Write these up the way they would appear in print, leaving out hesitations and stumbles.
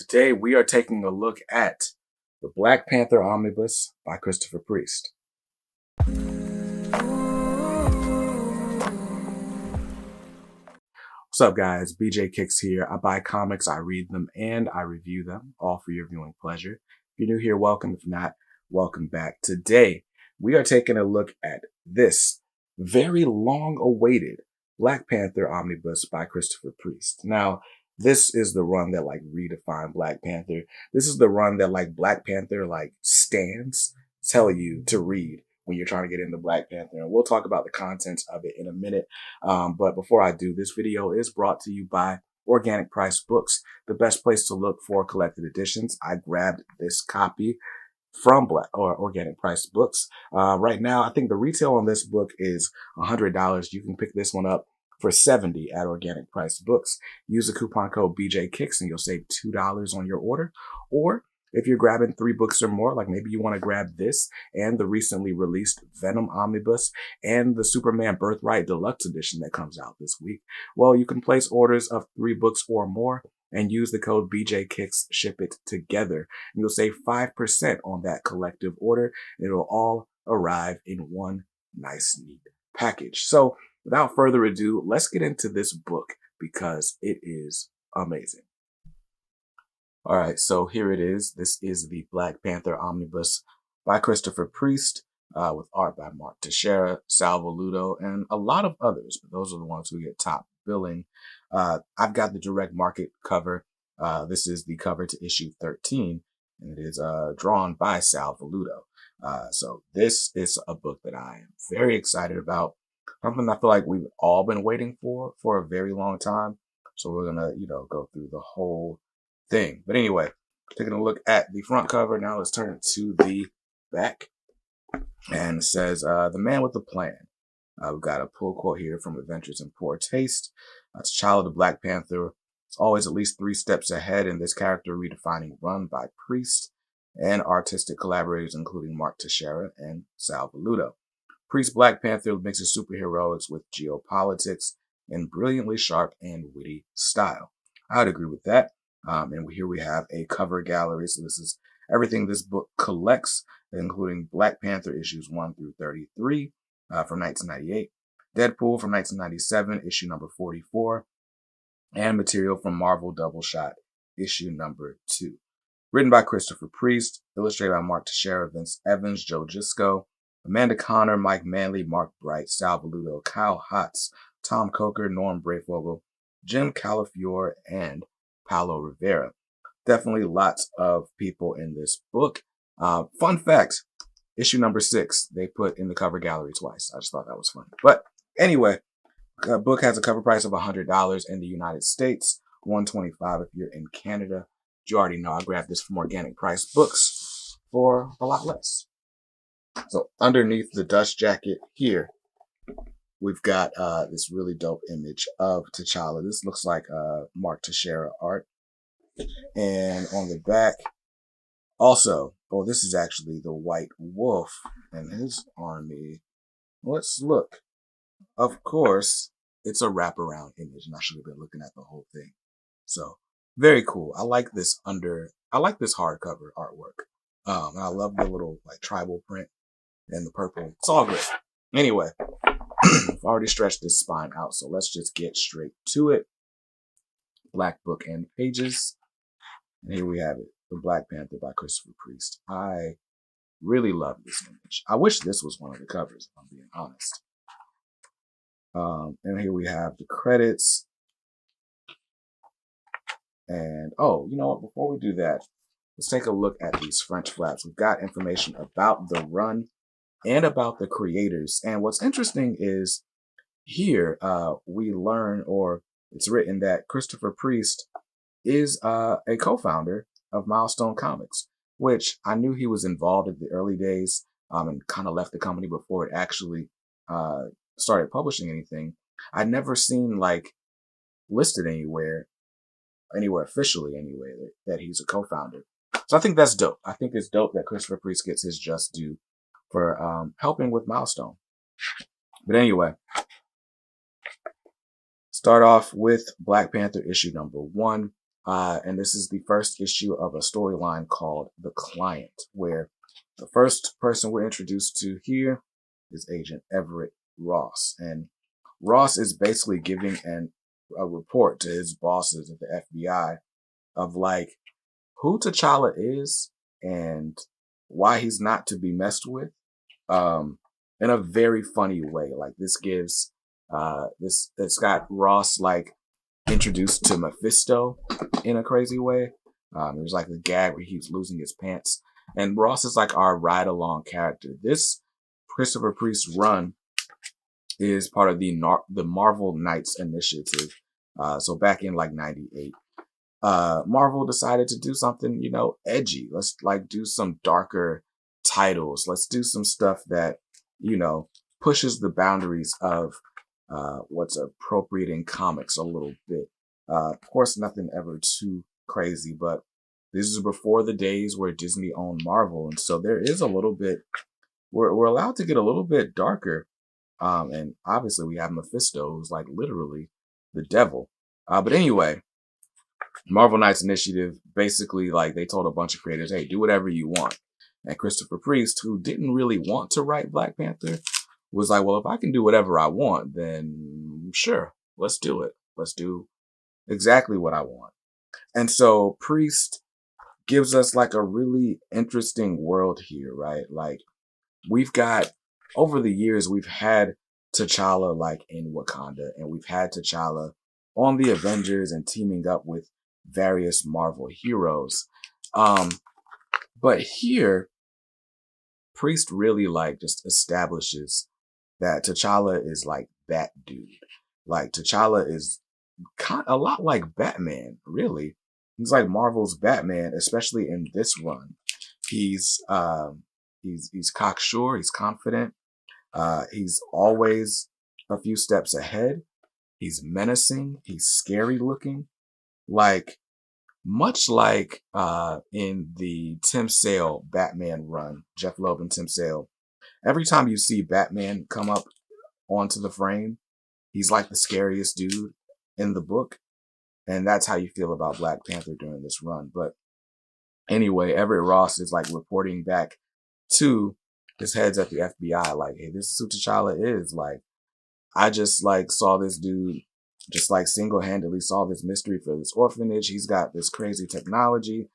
Today we are taking a look at the Black Panther Omnibus by Christopher Priest. What's up, guys? BJ Kicks here. I buy comics, I read them, and I review them, all for your viewing pleasure. If you're new here, welcome. If not, welcome back. Today we are taking a look at this very long-awaited Black Panther Omnibus by Christopher Priest. Now, this is the run that redefined Black Panther. This is the run that Black Panther stands tell you to read when you're trying to get into Black Panther. And we'll talk about the contents of it in a minute. But before I do, this video is brought to you by Organic Price Books, the best place to look for collected editions. I grabbed this copy from Organic Price Books. Right now, I think the retail on this book is $100. You can pick this one up for $70 at Organic Price Books. Use the coupon code BJKicks and you'll save $2 on your order. Or if you're grabbing 3 books or more, maybe you want to grab this and the recently released Venom Omnibus and the Superman Birthright Deluxe Edition that comes out this week, well, you can place orders of 3 books or more and use the code BJKicks, ship it together. And you'll save 5% on that collective order. It'll all arrive in one nice, neat package. So without further ado, let's get into this book because it is amazing. All right, so here it is. This is the Black Panther Omnibus by Christopher Priest, with art by Mark Teixeira, Sal Velluto, and a lot of others, but those are the ones who get top billing. I've got the direct market cover. This is the cover to issue 13, and it is drawn by Sal Velluto. So this is a book that I am very excited about. Something I feel like we've all been waiting for a very long time. So we're gonna, go through the whole thing. But anyway, taking a look at the front cover. Now let's turn it to the back. And it says, the man with the plan. We've got a pull quote here from Adventures in Poor Taste. T'Challa the Black Panther is always at least 3 steps ahead in this character redefining run by Priest and artistic collaborators including Mark Teixeira and Sal Velluto. Priest Black Panther mixes superheroics with geopolitics in brilliantly sharp and witty style. I would agree with that. And here we have a cover gallery. So this is everything this book collects, including Black Panther issues 1 through 33 from 1998, Deadpool from 1997, issue number 44, and material from Marvel Double Shot, issue number 2. Written by Christopher Priest, illustrated by Mark Teixeira, Vince Evans, Joe Gisco, Amanda Connor, Mike Manley, Mark Bright, Sal Velluto, Kyle Hotz, Tom Coker, Norm Brayfogle, Jim Calafiore, and Paulo Rivera. Definitely lots of people in this book. Fun fact, issue number 6, they put in the cover gallery twice. I just thought that was funny. But anyway, the book has a cover price of $100 in the United States, $125 if you're in Canada. You already know I grabbed this from Organic Price Books for a lot less. So underneath the dust jacket here, we've got this really dope image of T'Challa. This looks like Mark Teixeira art. And on the back, also, this is actually the White Wolf and his army. Let's look. Of course, it's a wraparound image, and I should have been looking at the whole thing. So very cool. I like this hardcover artwork. And I love the little tribal print and the purple. It's all great. Anyway, I've already stretched this spine out, so let's just get straight to it. Black book and pages. And here we have it, The Black Panther by Christopher Priest. I really love this image. I wish this was one of the covers, if I'm being honest. And here we have the credits. And, you know what? Before we do that, let's take a look at these French flaps. We've got information about the run and about the creators. And what's interesting is here we learn, or it's written that Christopher Priest is a co-founder of Milestone Comics, which I knew he was involved in the early days and kind of left the company before it actually started publishing anything. I'd never seen listed anywhere officially anyway, that he's a co-founder. So I think that's dope. I think it's dope that Christopher Priest gets his just due for helping with Milestone. But anyway, start off with Black Panther issue number 1. And this is the first issue of a storyline called The Client, where the first person we're introduced to here is Agent Everett Ross. And Ross is basically giving a report to his bosses at the FBI of like who T'Challa is and why he's not to be messed with. In a very funny way. Like this gives it's got Ross like introduced to Mephisto in a crazy way. There's like a gag where he's losing his pants, and Ross is like our ride along character. This Christopher Priest run is part of the Marvel Knights Initiative. So back in like '98, Marvel decided to do something, edgy. Let's like do some darker titles. Let's do some stuff that, pushes the boundaries of what's appropriate in comics a little bit. Of course, nothing ever too crazy, but this is before the days where Disney owned Marvel. And so there is a little bit, we're allowed to get a little bit darker. And obviously we have Mephisto, who's like literally the devil. But anyway, Marvel Knights Initiative, basically like they told a bunch of creators, hey, do whatever you want. And Christopher Priest, who didn't really want to write Black Panther, was like, well, if I can do whatever I want, then sure, let's do it. Let's do exactly what I want. And so Priest gives us like a really interesting world here, right? Like we've got, over the years, we've had T'Challa like in Wakanda, and we've had T'Challa on the Avengers and teaming up with various Marvel heroes. But here, Priest really like just establishes that T'Challa is like that dude. Like T'Challa is a lot like Batman, really. He's like Marvel's Batman, especially in this run. He's cocksure, he's confident, he's always a few steps ahead. He's menacing, he's scary looking. Like much like in the Tim Sale Batman run, Jeff Loeb and Tim Sale, every time you see Batman come up onto the frame, he's like the scariest dude in the book. And that's how you feel about Black Panther during this run. But anyway, Everett Ross is like reporting back to his heads at the FBI, like, hey, this is who T'Challa is. Like, I just like saw this dude just like single-handedly solve this mystery for this orphanage. He's got this crazy technology.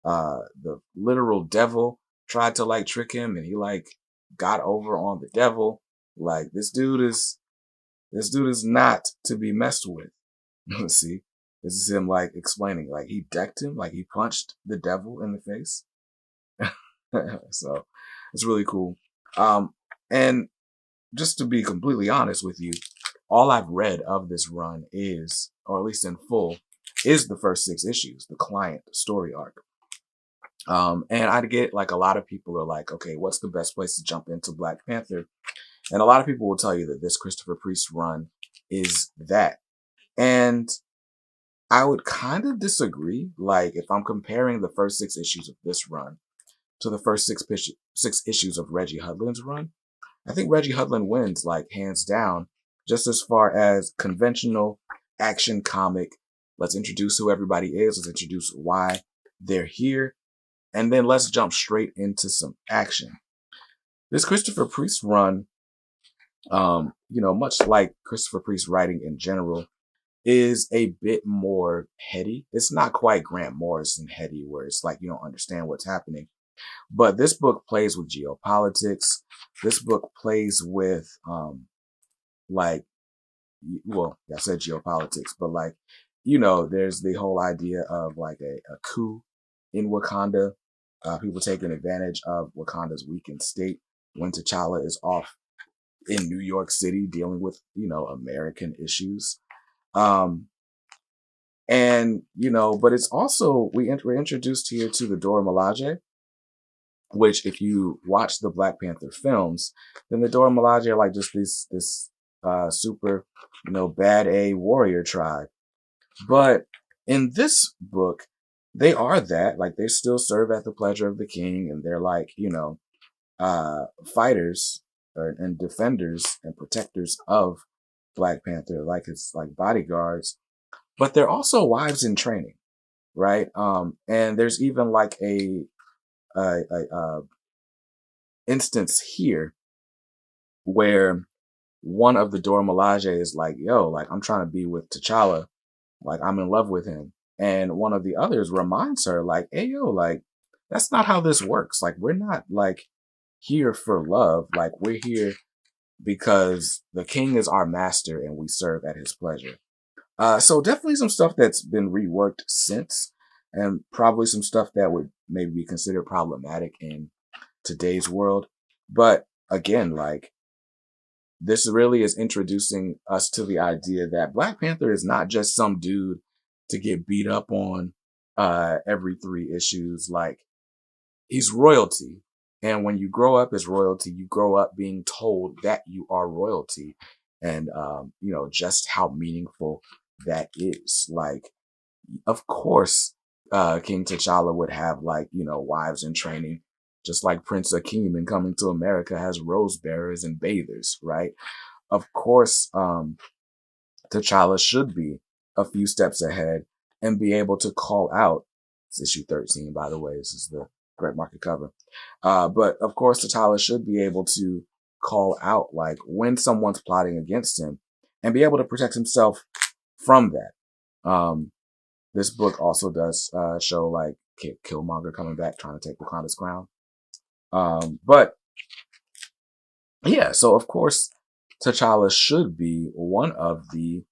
The literal devil tried to like trick him, and he like got over on the devil. Like this dude is not to be messed with. See, this is him like explaining, like he decked him, like he punched the devil in the face. So it's really cool. And just to be completely honest with you, all I've read of this run is, or at least in full, is the first 6 issues, the Client story arc. And I get like a lot of people are like, okay, what's the best place to jump into Black Panther? And a lot of people will tell you that this Christopher Priest run is that. And I would kind of disagree. Like if I'm comparing the first 6 issues of this run to the first 6 issues of Reggie Hudlin's run, I think Reggie Hudlin wins like hands down, just as far as conventional action comic. Let's introduce who everybody is. Let's introduce why they're here. And then let's jump straight into some action. This Christopher Priest run, much like Christopher Priest writing in general, is a bit more heady. It's not quite Grant Morrison heady, where it's like you don't understand what's happening. But this book plays with geopolitics. This book plays with, I said geopolitics, but like, there's the whole idea of like a coup in Wakanda. People taking advantage of Wakanda's weakened state when T'Challa is off in New York City dealing with, American issues. But it's also, we're introduced here to the Dora Milaje, which if you watch the Black Panther films, then the Dora Milaje are like just this super, bad A warrior tribe. But in this book, they are that, like they still serve at the pleasure of the king, and they're like, fighters and defenders and protectors of Black Panther, like his like bodyguards, but they're also wives in training. right? And there's even like a instance here where one of the Dora Milaje is like, yo, like I'm trying to be with T'Challa, like I'm in love with him. And one of the others reminds her, like, hey, yo, like that's not how this works. Like we're not like here for love. Like we're here because the king is our master and we serve at his pleasure. So definitely some stuff that's been reworked since, and probably some stuff that would maybe be considered problematic in today's world. But again, like this really is introducing us to the idea that Black Panther is not just some dude to get beat up on every 3 issues. Like he's royalty. And when you grow up as royalty, you grow up being told that you are royalty. And, just how meaningful that is. Like, of course, King T'Challa would have like, wives in training, just like Prince Akeem in Coming to America has rose bearers and bathers, right? Of course, T'Challa should be a few steps ahead and be able to call out. It's issue 13, by the way. This is the Great Market cover. But of course, T'Challa should be able to call out like when someone's plotting against him and be able to protect himself from that. This book also does show like Killmonger coming back trying to take Wakanda's crown. But yeah, so of course, T'Challa should be one of the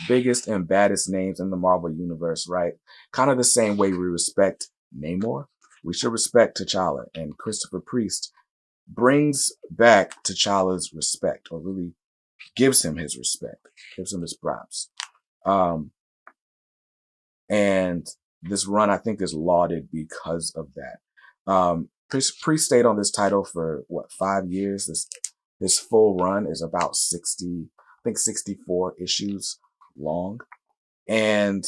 biggest and baddest names in the Marvel universe, right? Kind of the same way we respect Namor, we should respect T'Challa. And Christopher Priest brings back T'Challa's respect, or really gives him his respect, gives him his props. And this run, I think, is lauded because of that. Priest stayed on this title for 5 years? This full run is about 64 issues long. And,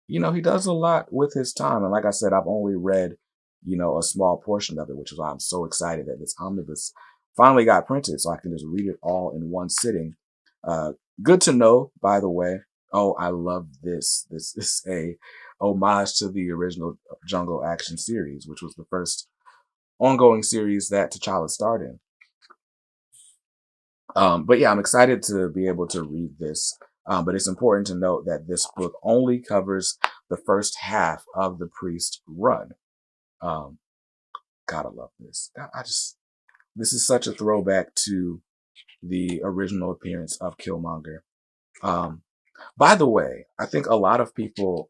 he does a lot with his time. And like I said, I've only read, a small portion of it, which is why I'm so excited that this omnibus finally got printed so I can just read it all in one sitting. Good to know, by the way. Oh, I love this. This is a homage to the original Jungle Action series, which was the first ongoing series that T'Challa starred in. But yeah, I'm excited to be able to read this. But it's important to note that this book only covers the first half of the Priest run. Gotta love this. This is such a throwback to the original appearance of Killmonger. By the way, I think a lot of people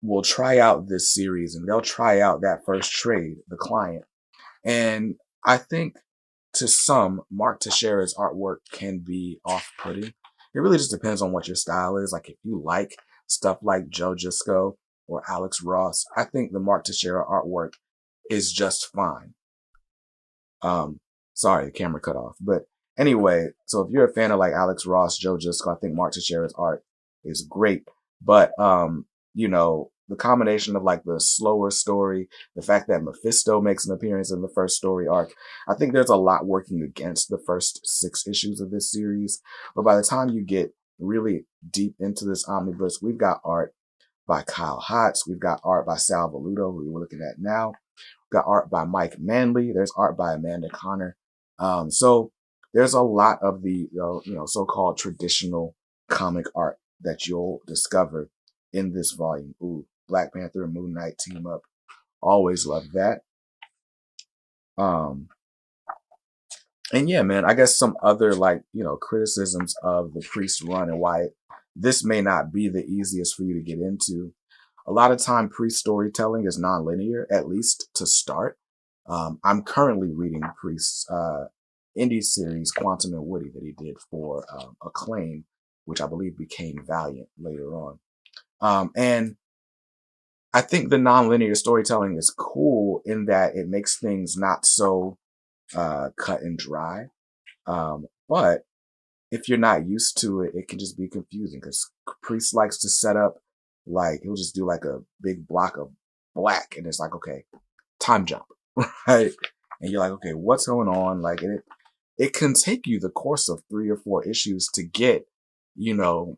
will try out this series and they'll try out that first trade, The Client. And I think to some, Mark Teixeira's artwork can be off-putting. It really just depends on what your style is. Like if you like stuff like Joe Jusko or Alex Ross, I think the Mark Teixeira artwork is just fine. Sorry, the camera cut off. But anyway, so if you're a fan of like Alex Ross, Joe Jusko, I think Mark Teixeira's art is great. But, the combination of like the slower story, the fact that Mephisto makes an appearance in the first story arc, I think there's a lot working against the first 6 issues of this series. But by the time you get really deep into this omnibus, we've got art by Kyle Hotz. We've got art by Sal Voluto, who we're looking at now. We've got art by Mike Manley. There's art by Amanda Connor. So there's a lot of the, so-called traditional comic art that you'll discover in this volume. Ooh, Black Panther and Moon Knight team up. Always love that. And yeah, man, I guess some other criticisms of the Priest run and why this may not be the easiest for you to get into. A lot of time Priest storytelling is non-linear, at least to start. I'm currently reading Priest's indie series, Quantum and Woody, that he did for Acclaim, which I believe became Valiant later on. And I think the non-linear storytelling is cool in that it makes things not so cut and dry. But if you're not used to it, it can just be confusing because Priest likes to set up he'll just do like a big block of black and it's like, okay, time jump, right? And you're like, okay, what's going on? And it can take you the course of 3 or 4 issues to get, 1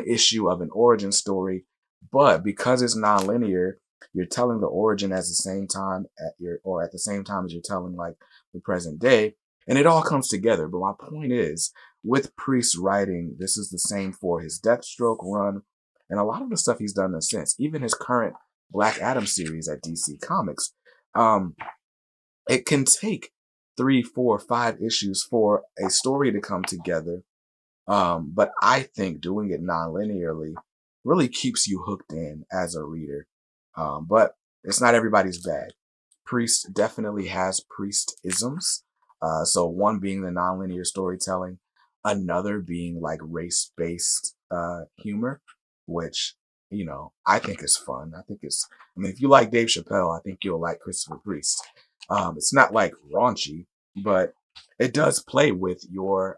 issue of an origin story But because it's nonlinear, you're telling the origin at the same time at the same time as you're telling like the present day, and it all comes together. But my point is, with Priest writing, this is the same for his Deathstroke run, and a lot of the stuff he's done since, even his current Black Adam series at DC Comics. Um, it can take 3, 4, 5 issues for a story to come together. But I think doing it non-linearly really keeps you hooked in as a reader. But it's not everybody's bag. Priest definitely has priest-isms. So one being the non-linear storytelling, another being like race-based humor, which, I think is fun. I mean, if you like Dave Chappelle, I think you'll like Christopher Priest. It's not like raunchy, but it does play with your,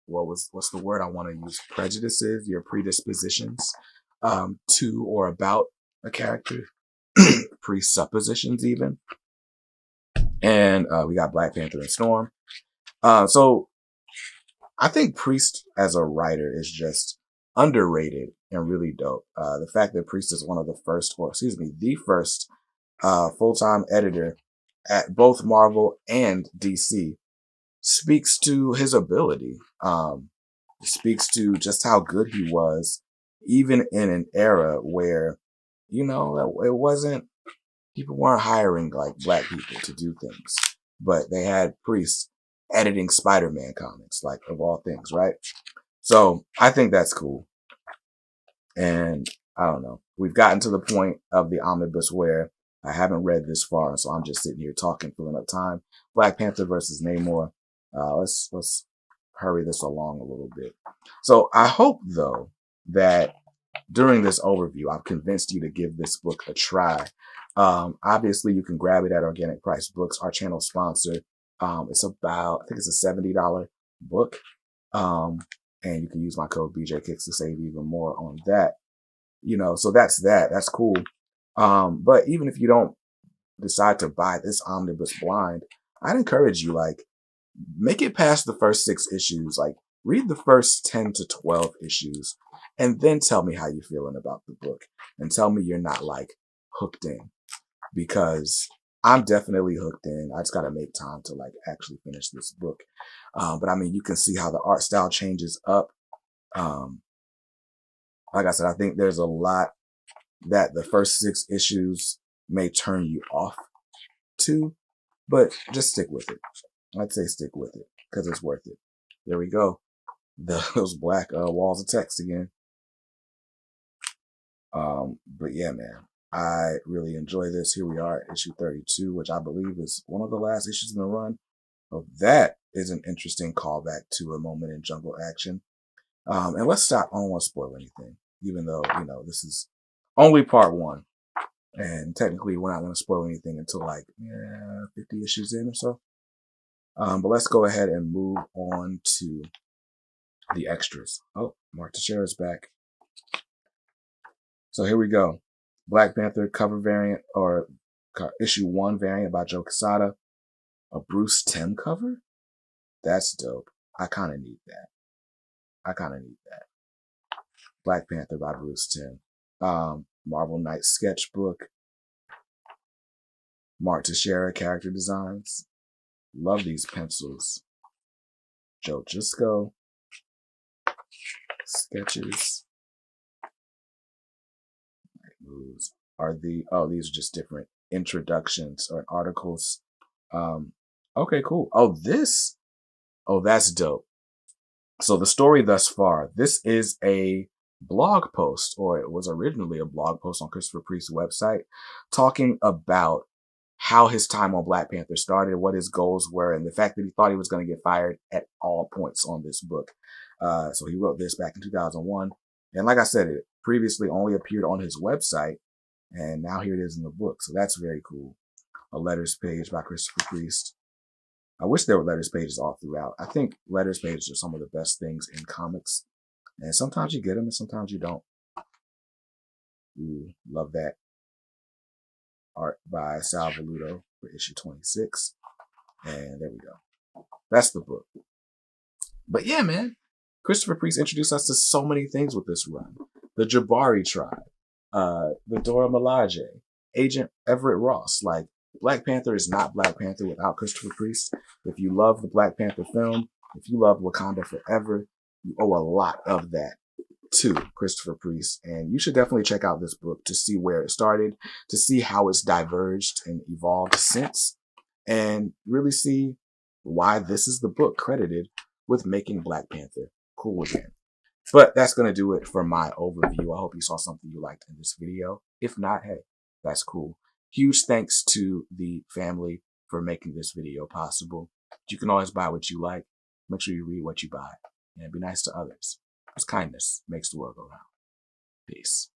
what's the word I want to use? Prejudices, your predispositions, to or about a character, presuppositions even. And we got Black Panther and Storm. So I think Priest as a writer is just underrated and really dope. The fact that Priest is one of the first, or excuse me, the first full-time editor at both Marvel and DC speaks to his ability. Speaks to just how good he was, even in an era where, it wasn't, people weren't hiring like black people to do things, but they had Priest editing Spider-Man comics, like of all things, right? So I think that's cool. And I don't know. We've gotten to the point of the omnibus where I haven't read this far, so I'm just sitting here talking, filling up time. Black Panther versus Namor. Let's hurry this along a little bit. So I hope though that during this overview, I've convinced you to give this book a try. Obviously, you can grab it at Organic Price Books, our channel sponsor. It's about, I think it's a $70 book. And you can use my code BJKicks to save even more on that. So that's that. That's cool. But even if you don't decide to buy this omnibus blind, I'd encourage you, like, make it past the first 6 issues. Like, read the first 10 to 12 issues and then tell me how you're feeling about the book and tell me you're not like hooked in, because I'm definitely hooked in. I just got to make time to like actually finish this book. But I mean, you can see how the art style changes up. Like I said, I think there's a lot that the first 6 issues may turn you off to, but just stick with it. I'd say stick with it because it's worth it. There we go. Those black walls of text again. But yeah, man, I really enjoy this. Here we are, issue 32, which I believe is one of the last issues in the run. Oh, that is an interesting callback to a moment in Jungle Action. And let's stop. I don't want to spoil anything, even though, this is only part 1. And technically, we're not going to spoil anything until like 50 issues in or so. But let's go ahead and move on to the extras. Oh, Mark Teixeira is back. So here we go. Black Panther cover variant, or issue 1 variant by Joe Quesada. A Bruce Timm cover? That's dope. I kind of need that. Black Panther by Bruce Timm. Marvel Knight sketchbook. Mark Teixeira character designs. Love these pencils. Joe Jusco. Sketches. These are just different introductions or articles. Okay, cool. That's dope. So the story thus far, this is a blog post, or it was originally a blog post on Christopher Priest's website, talking about how his time on Black Panther started, what his goals were, and the fact that he thought he was going to get fired at all points on this book. So he wrote this back in 2001. And like I said, it previously only appeared on his website, and now here it is in the book. So that's very cool. A letters page by Christopher Priest. I wish there were letters pages all throughout. I think letters pages are some of the best things in comics. And sometimes you get them and sometimes you don't. Ooh, love that. Art by Sal Velluto for issue 26. And there we go. That's the book. But yeah, man, Christopher Priest introduced us to so many things with this run. the Jabari tribe, the Dora Milaje, Agent Everett Ross. Like, Black Panther is not Black Panther without Christopher Priest. If you love the Black Panther film, if you love Wakanda Forever, you owe a lot of that to Christopher Priest. And you should definitely check out this book to see where it started, to see how it's diverged and evolved since, and really see why this is the book credited with making Black Panther cool again. But that's going to do it for my overview. I hope you saw something you liked in this video. If not, hey, that's cool. Huge thanks to the family for making this video possible. You can always buy what you like. Make sure you read what you buy and be nice to others, because kindness makes the world go round. Peace.